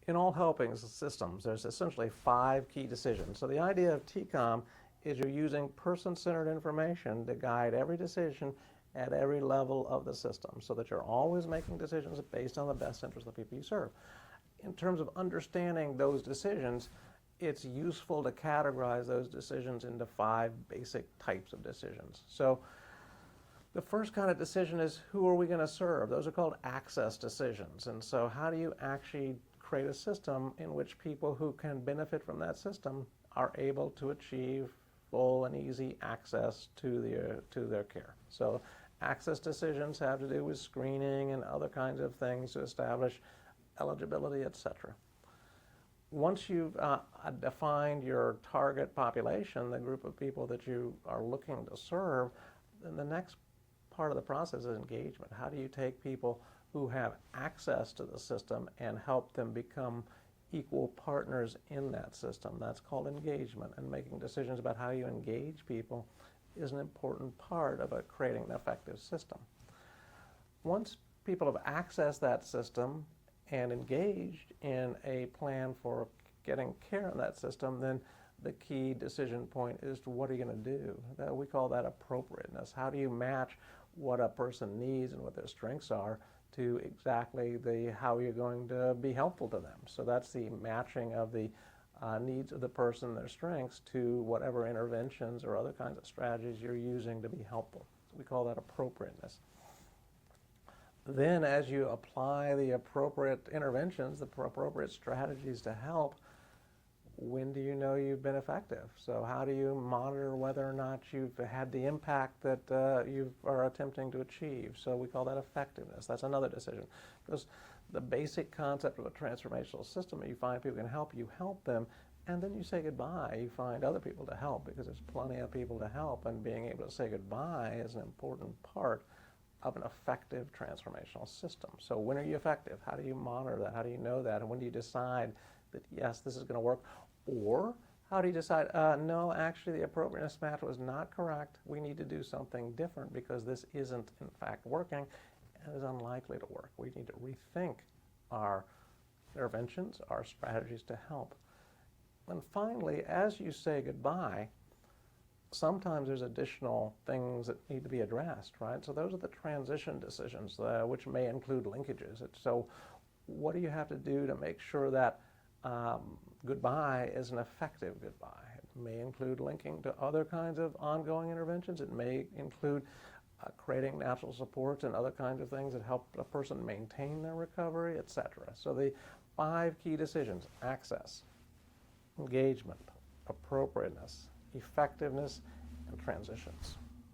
In all helping systems, there's essentially 5 key decisions. So the idea of TCOM is you're using person-centered information to guide every decision at every level of the system so that you're always making decisions based on the best interest of the people you serve. In terms of understanding those decisions, it's useful to categorize those decisions into 5 basic types of decisions. So the first kind of decision is, who are we going to serve? Those are called access decisions. And so how do you actually create a system in which people who can benefit from that system are able to achieve full and easy access to their care? So access decisions have to do with screening and other kinds of things to establish eligibility, etc. Once you've defined your target population, the group of people that you are looking to serve, then the next part of the process is engagement. How do you take people who have access to the system and help them become equal partners in that system? That's called engagement, and making decisions about how you engage people is an important part of creating an effective system. Once people have accessed that system and engaged in a plan for getting care in that system, then the key decision point is to what are you going to do? We call that appropriateness. How do you match what a person needs and what their strengths are to exactly how you're going to be helpful to them? So that's the matching of the needs of the person, their strengths, to whatever interventions or other kinds of strategies you're using to be helpful. So we call that appropriateness. Then as you apply the appropriate interventions, the appropriate strategies to help, when do you know you've been effective? So how do you monitor whether or not you've had the impact that you are attempting to achieve? So we call that effectiveness. That's another decision. Because the basic concept of a transformational system, you find people can help, you help them, and then you say goodbye. You find other people to help because there's plenty of people to help, and being able to say goodbye is an important part of an effective transformational system. So when are you effective? How do you monitor that? How do you know that? And when do you decide that, yes, this is going to work? Or how do you decide, no, actually the appropriateness match was not correct. We need to do something different because this isn't, in fact, working and is unlikely to work. We need to rethink our interventions, our strategies to help. And finally, as you say goodbye, sometimes there's additional things that need to be addressed, right? So those are the transition decisions, which may include linkages. So what do you have to do to make sure that goodbye is an effective goodbye? It may include linking to other kinds of ongoing interventions. It may include creating natural supports and other kinds of things that help a person maintain their recovery, etc. So the 5 key decisions: access, engagement, appropriateness, effectiveness, and transitions.